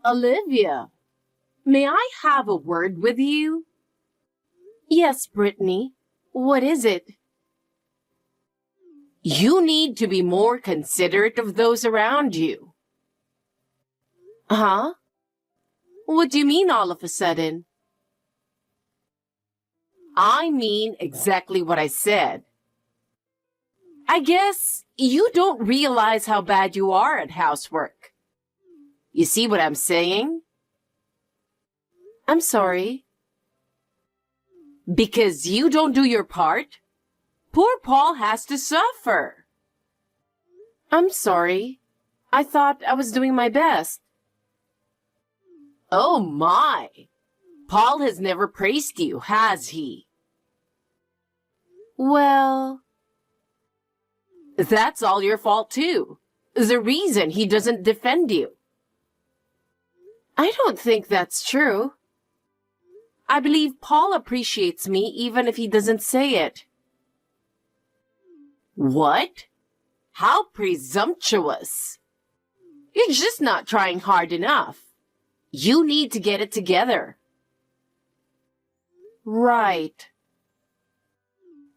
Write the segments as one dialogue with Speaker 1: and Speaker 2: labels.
Speaker 1: Olivia, may I have a word with you? Yes, Brittany. What is it? You need to be more considerate of those around you. Huh? What do you mean all of a sudden? I mean exactly what I said. I guess you don't realize how bad you are at housework. You see what I'm saying? I'm sorry. Because you don't do your part, poor Paul has to suffer. I'm sorry. I thought I was doing my best. Oh my! Paul has never praised you, has he? Well, that's all your fault too. The reason he doesn't defend you. I don't think that's true. I believe Paul appreciates me even if he doesn't say it. What? How presumptuous! You're just not trying hard enough. You need to get it together. Right.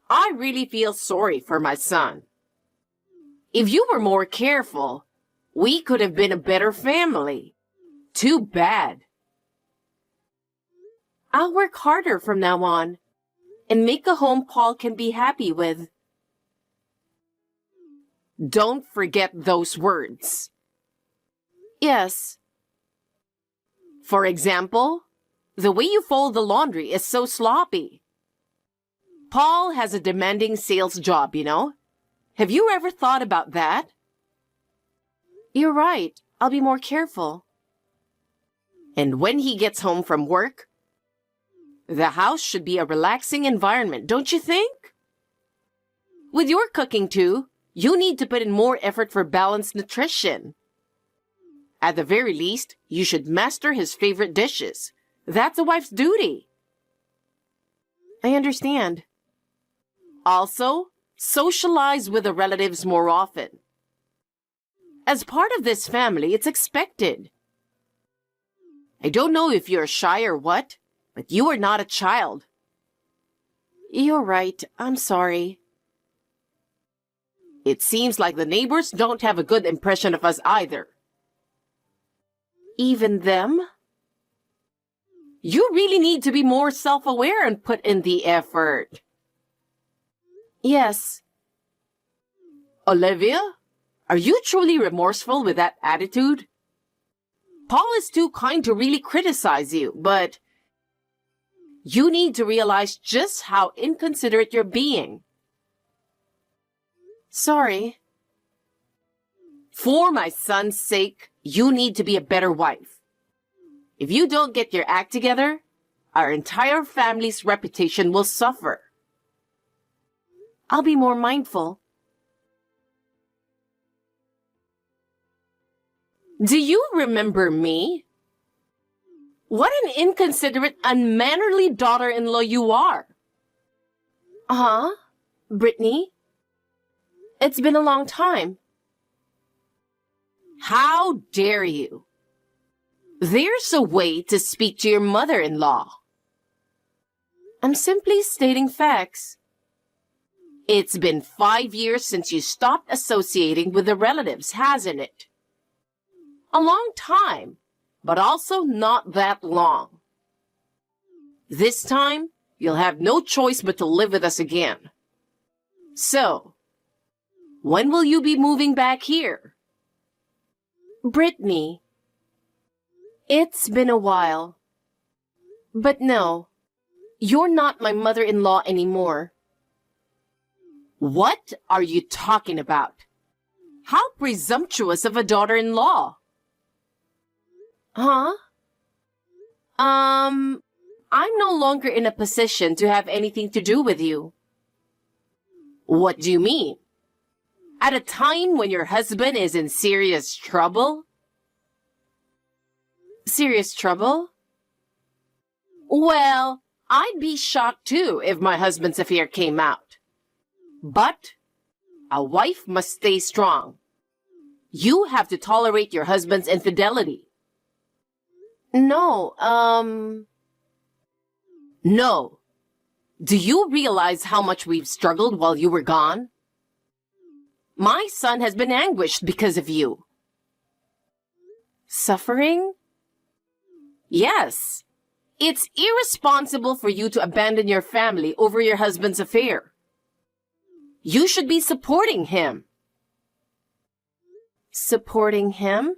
Speaker 1: I really feel sorry for my son. If you were more careful, we could have been a better family. Too bad. I'll work harder from now on and make a home Paul can be happy with. Don't forget those words. Yes. For example, the way you fold the laundry is so sloppy. Paul has a demanding sales job, you know. Have you ever thought about that? You're right. I'll be more careful. And when he gets home from work, the house should be a relaxing environment, don't you think? With your cooking too, you need to put in more effort for balanced nutrition. At the very least, you should master his favorite dishes. That's a wife's duty. I understand. Also, socialize with the relatives more often. As part of this family, it's expected. I don't know if you're shy or what, but you are not a child. You're right. I'm sorry. It seems like the neighbors don't have a good impression of us either. Even them? You really need to be more self-aware and put in the effort. Yes. Olivia, are you truly remorseful with that attitude? Paul is too kind to really criticize you, but you need to realize just how inconsiderate you're being. Sorry. For my son's sake, you need to be a better wife. If you don't get your act together, our entire family's reputation will suffer. I'll be more mindful. Do you remember me? What an inconsiderate, unmannerly daughter-in-law you are. Huh? Brittany? It's been a long time. How dare you? There's a way to speak to your mother-in-law. I'm simply stating facts. It's been 5 years since you stopped associating with the relatives, hasn't it? A long time, but also not that long. This time, you'll have no choice but to live with us again. So, when will you be moving back here? Brittany, it's been a while. But no, you're not my mother-in-law anymore. What are you talking about? How presumptuous of a daughter-in-law. Huh? I'm no longer in a position to have anything to do with you. What do you mean? At a time when your husband is in serious trouble? Serious trouble? Well, I'd be shocked too if my husband's affair came out. But a wife must stay strong. You have to tolerate your husband's infidelity. No, no. Do you realize how much we've struggled while you were gone? My son has been anguished because of you. Suffering? Yes. It's irresponsible for you to abandon your family over your husband's affair. You should be supporting him. Supporting him?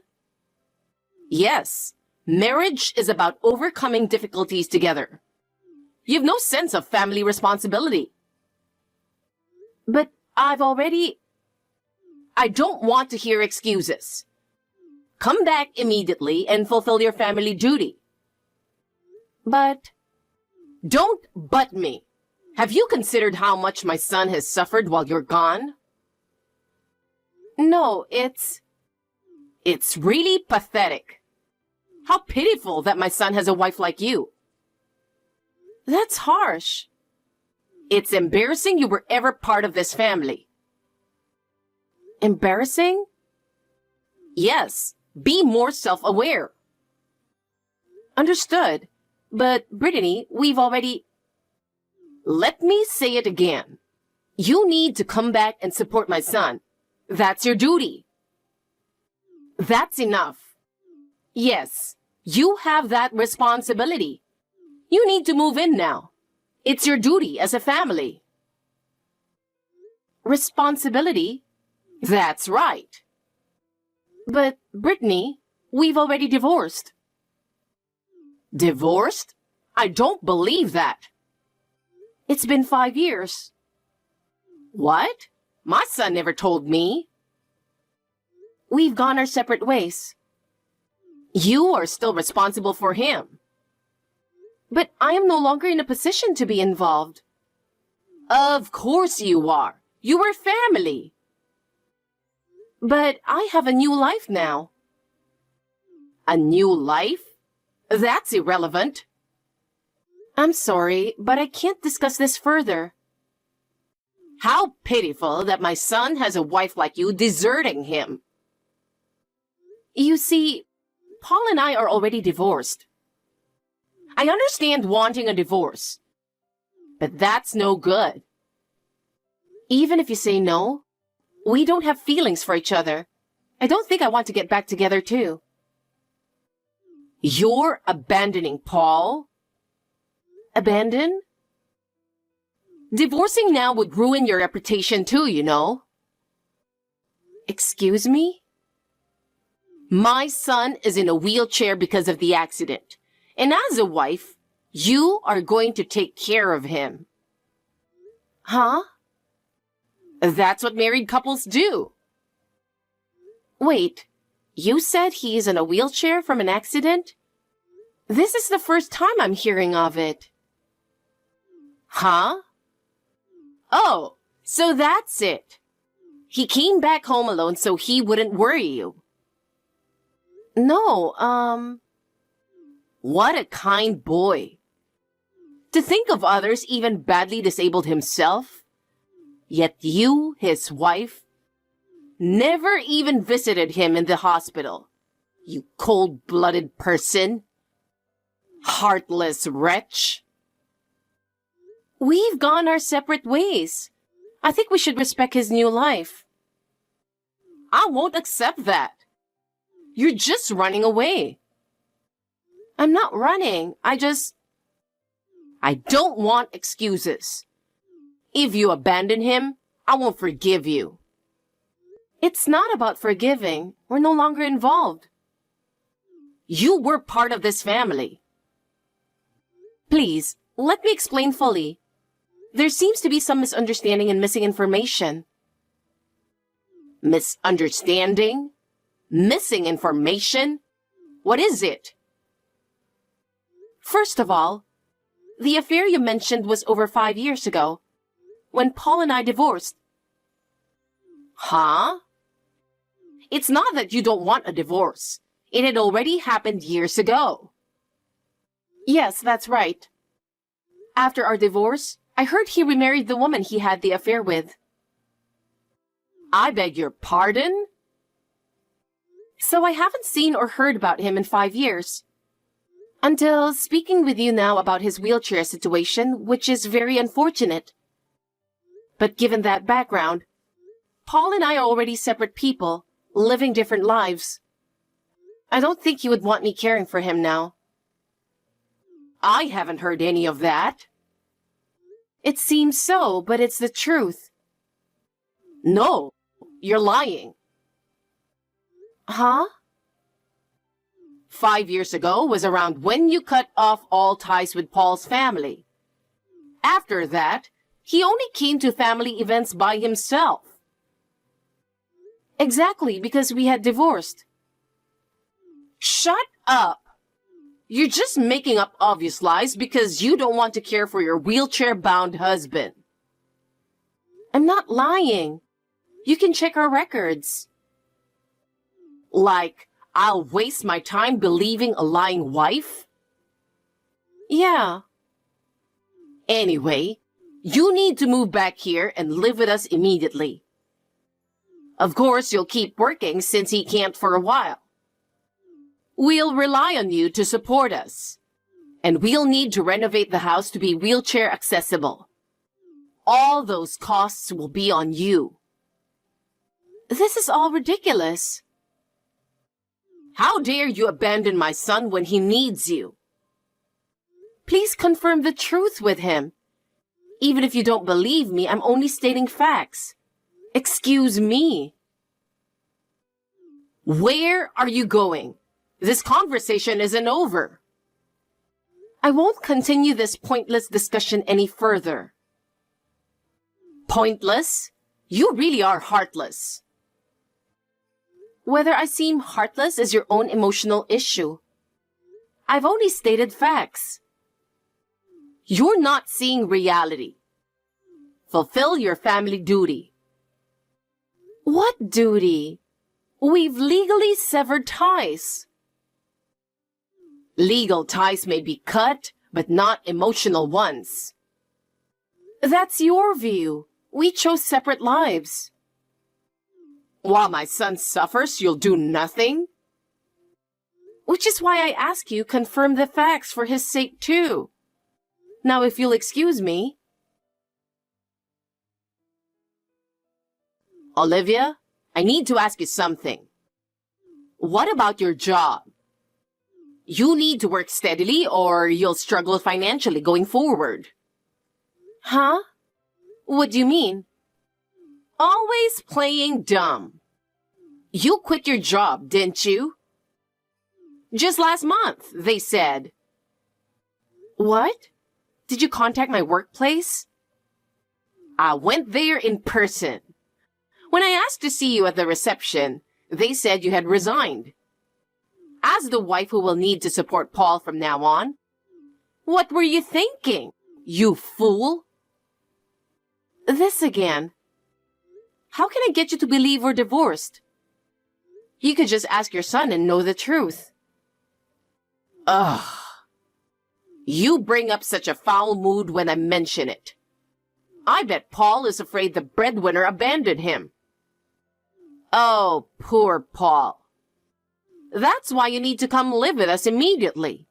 Speaker 1: Yes. Marriage is about overcoming difficulties together. You have no sense of family responsibility. But I don't want to hear excuses. Come back immediately and fulfill your family duty. But don't butt me. Have you considered how much my son has suffered while you're gone? No, it's really pathetic. How pitiful that my son has a wife like you. That's harsh. It's embarrassing you were ever part of this family. Embarrassing? Yes, be more self-aware. Understood. But, Brittany, Let me say it again. You need to come back and support my son. That's your duty. That's enough. Yes, you have that responsibility. You need to move in now. It's your duty as a family. Responsibility? That's right. But, Brittany, we've already divorced. Divorced? I don't believe that. It's been 5 years. What? My son never told me. We've gone our separate ways. You are still responsible for him. But I am no longer in a position to be involved. Of course you are. You were family. But I have a new life now. A new life? That's irrelevant. I'm sorry, but I can't discuss this further. How pitiful that my son has a wife like you deserting him. You see, Paul and I are already divorced. I understand wanting a divorce, but that's no good. Even if you say no, we don't have feelings for each other. I don't think I want to get back together too. You're abandoning Paul? Abandon? Divorcing now would ruin your reputation too, you know. Excuse me? My son is in a wheelchair because of the accident. And as a wife, you are going to take care of him. Huh? That's what married couples do. Wait, you said he is in a wheelchair from an accident? This is the first time I'm hearing of it. Huh? Oh, so that's it. He came back home alone so he wouldn't worry you. No, What a kind boy. To think of others even badly disabled himself, yet you, his wife, never even visited him in the hospital. You cold-blooded person. Heartless wretch. We've gone our separate ways. I think we should respect his new life. I won't accept that. You're just running away. I'm not running. I don't want excuses. If you abandon him, I won't forgive you. It's not about forgiving. We're no longer involved. You were part of this family. Please, let me explain fully. There seems to be some misunderstanding and missing information. Misunderstanding? Missing information? What is it? First of all, the affair you mentioned was over 5 years ago, when Paul and I divorced. Huh? It's not that you don't want a divorce. It had already happened years ago. Yes, that's right. After our divorce, I heard he remarried the woman he had the affair with. I beg your pardon? So I haven't seen or heard about him in 5 years. Until speaking with you now about his wheelchair situation, which is very unfortunate. But given that background, Paul and I are already separate people, living different lives. I don't think he would want me caring for him now. I haven't heard any of that. It seems so, but it's the truth. No, you're lying. Huh? 5 years ago was around when you cut off all ties with Paul's family. After that, he only came to family events by himself. Exactly, because we had divorced. Shut up! You're just making up obvious lies because you don't want to care for your wheelchair-bound husband. I'm not lying. You can check our records. Like, I'll waste my time believing a lying wife? Yeah. Anyway, you need to move back here and live with us immediately. Of course, you'll keep working since he can't for a while. We'll rely on you to support us. And we'll need to renovate the house to be wheelchair accessible. All those costs will be on you. This is all ridiculous. How dare you abandon my son when he needs you? Please confirm the truth with him. Even if you don't believe me, I'm only stating facts. Excuse me. Where are you going? This conversation isn't over. I won't continue this pointless discussion any further. Pointless? You really are heartless. Whether I seem heartless is your own emotional issue. I've only stated facts. You're not seeing reality. Fulfill your family duty. What duty? We've legally severed ties. Legal ties may be cut, but not emotional ones. That's your view. We chose separate lives. While my son suffers, you'll do nothing? Which is why I ask you confirm the facts for his sake too. Now if you'll excuse me. Olivia, I need to ask you something. What about your job? You need to work steadily or you'll struggle financially going forward. Huh? What do you mean? Always playing dumb. You quit your job, didn't you? Just last month, they said. What? Did you contact my workplace? I went there in person. When I asked to see you at the reception, they said you had resigned. As the wife who will need to support Paul from now on, what were you thinking, you fool? This again. How can I get you to believe we're divorced? You could just ask your son and know the truth. Ugh. You bring up such a foul mood when I mention it. I bet Paul is afraid the breadwinner abandoned him. Oh, poor Paul. That's why you need to come live with us immediately.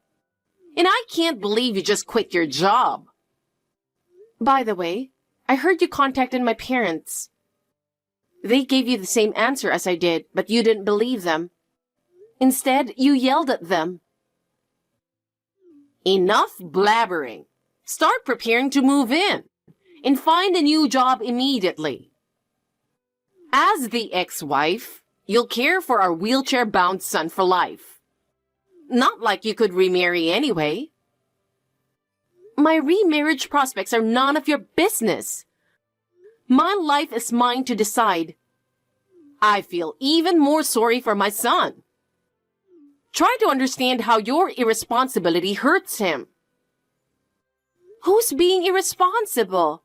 Speaker 1: And I can't believe you just quit your job. By the way, I heard you contacted my parents. They gave you the same answer as I did, but you didn't believe them. Instead, you yelled at them. Enough blabbering. Start preparing to move in and find a new job immediately. As the ex-wife, you'll care for our wheelchair-bound son for life. Not like you could remarry anyway. My remarriage prospects are none of your business. My life is mine to decide. I feel even more sorry for my son. Try to understand how your irresponsibility hurts him. Who's being irresponsible?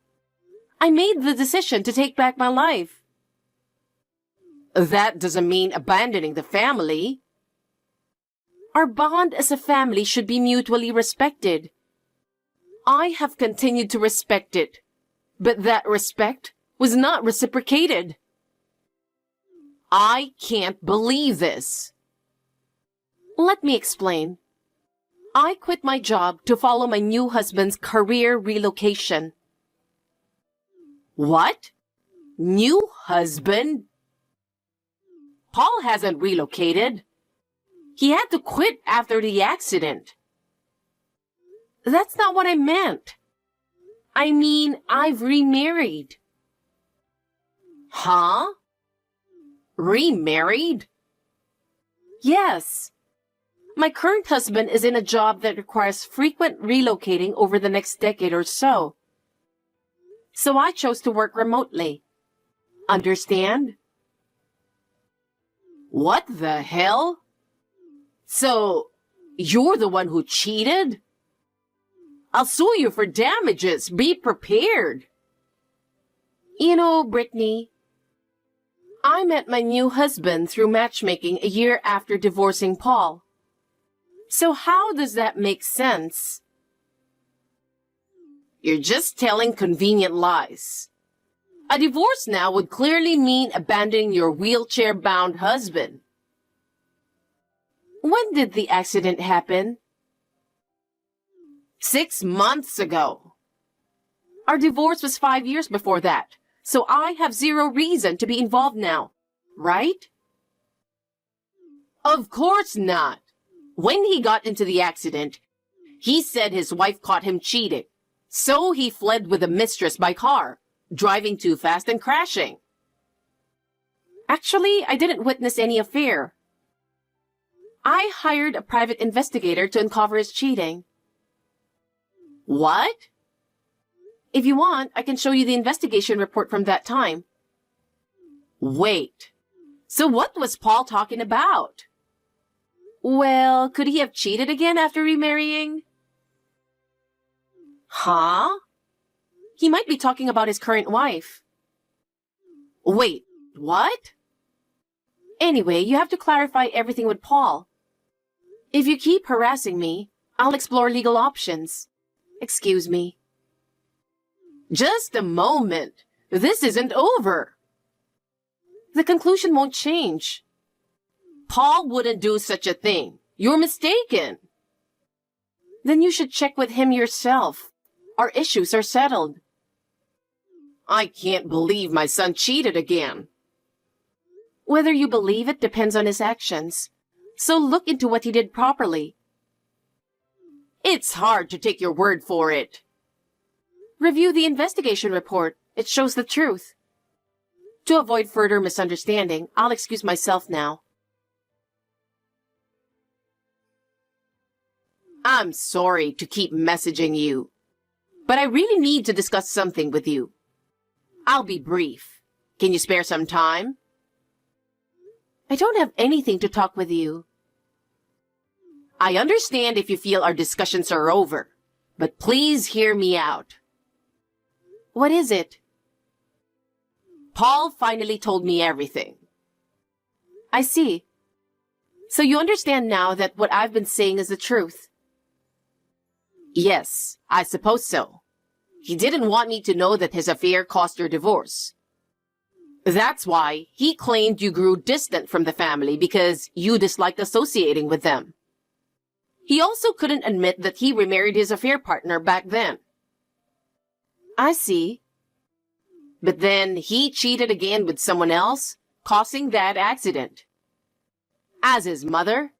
Speaker 1: I made the decision to take back my life. That doesn't mean abandoning the family. Our bond as a family should be mutually respected. I have continued to respect it, but that respect was not reciprocated. I can't believe this. Let me explain. I quit my job to follow my new husband's career relocation. What? New husband? Paul hasn't relocated. He had to quit after the accident. That's not what I meant. I mean, I've remarried. Huh? Remarried? Yes. My current husband is in a job that requires frequent relocating over the next decade or so. So I chose to work remotely. Understand? What the hell? So, you're the one who cheated? I'll sue you for damages. Be prepared. You know, Brittany, I met my new husband through matchmaking a year after divorcing Paul. So how does that make sense? You're just telling convenient lies. A divorce now would clearly mean abandoning your wheelchair-bound husband. When did the accident happen? 6 months ago. Our divorce was 5 years before that, so I have zero reason to be involved now, right? Of course not. When he got into the accident, he said his wife caught him cheating, so he fled with a mistress by car, driving too fast and crashing. Actually, I didn't witness any affair. I hired a private investigator to uncover his cheating. What? If you want, I can show you the investigation report from that time. Wait. So what was Paul talking about? Well, could he have cheated again after remarrying? Huh? He might be talking about his current wife. Wait, what? Anyway, you have to clarify everything with Paul. If you keep harassing me, I'll explore legal options. Excuse me. Just a moment. This isn't over. The conclusion won't change. Paul wouldn't do such a thing. You're mistaken. Then you should check with him yourself. Our issues are settled. I can't believe my son cheated again. Whether you believe it depends on his actions. So look into what he did properly. It's hard to take your word for it. Review the investigation report. It shows the truth. To avoid further misunderstanding, I'll excuse myself now. I'm sorry to keep messaging you, but I really need to discuss something with you. I'll be brief. Can you spare some time? I don't have anything to talk with you. I understand if you feel our discussions are over, but please hear me out. What is it? Paul finally told me everything. I see. So you understand now that what I've been saying is the truth? Yes, I suppose so. He didn't want me to know that his affair caused your divorce. That's why he claimed you grew distant from the family because you disliked associating with them. He also couldn't admit that he remarried his affair partner back then. I see. But then he cheated again with someone else, causing that accident. As his mother,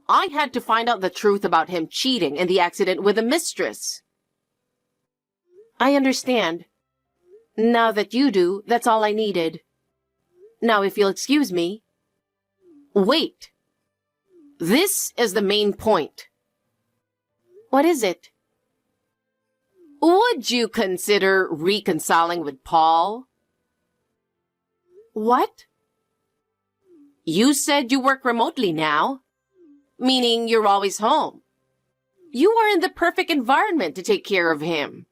Speaker 1: I had to find out the truth about him cheating and the accident with a mistress. I understand. Now that you do, that's all I needed. Now, if you'll excuse me. Wait. This is the main point. What is it? Would you consider reconciling with Paul? What? You said you work remotely now, meaning you're always home. You are in the perfect environment to take care of him.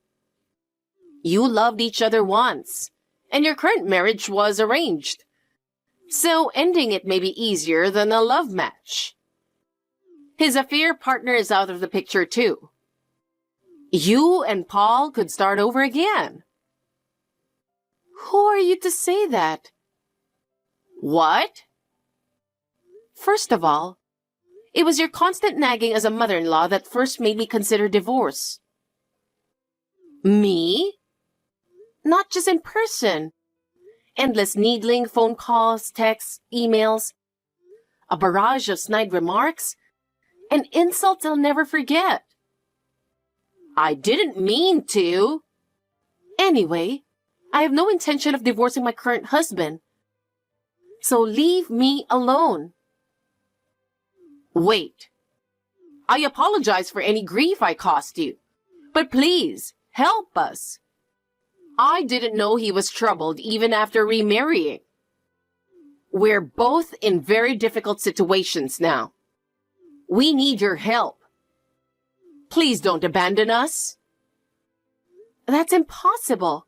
Speaker 1: You loved each other once, and your current marriage was arranged. So ending it may be easier than a love match. His affair partner is out of the picture too. You and Paul could start over again. Who are you to say that? What? First of all, It was your constant nagging as a mother-in-law that first made me consider divorce. Me? Not just in person. Endless needling, phone calls, texts, emails, a barrage of snide remarks, and insults I'll never forget. I didn't mean to. Anyway, I have no intention of divorcing my current husband. So leave me alone. Wait. I apologize for any grief I caused you. But please, help us. I didn't know he was troubled even after remarrying. We're both in very difficult situations now. We need your help. Please don't abandon us. That's impossible.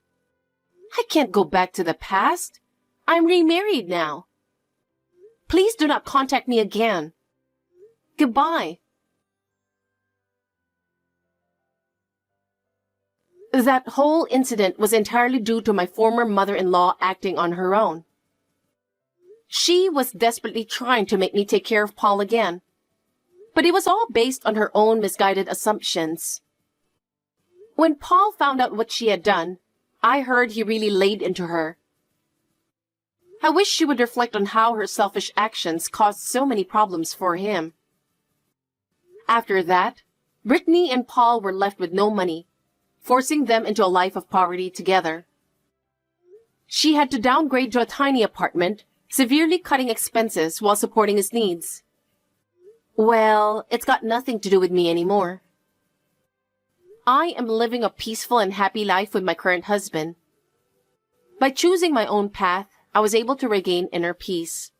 Speaker 1: I can't go back to the past. I'm remarried now. Please do not contact me again. Goodbye. That whole incident was entirely due to my former mother-in-law acting on her own. She was desperately trying to make me take care of Paul again. But it was all based on her own misguided assumptions. When Paul found out what she had done, I heard he really laid into her. I wish she would reflect on how her selfish actions caused so many problems for him. After that, Brittany and Paul were left with no money, forcing them into a life of poverty together. She had to downgrade to a tiny apartment, severely cutting expenses while supporting his needs. Well, it's got nothing to do with me anymore. I am living a peaceful and happy life with my current husband. By choosing my own path, I was able to regain inner peace.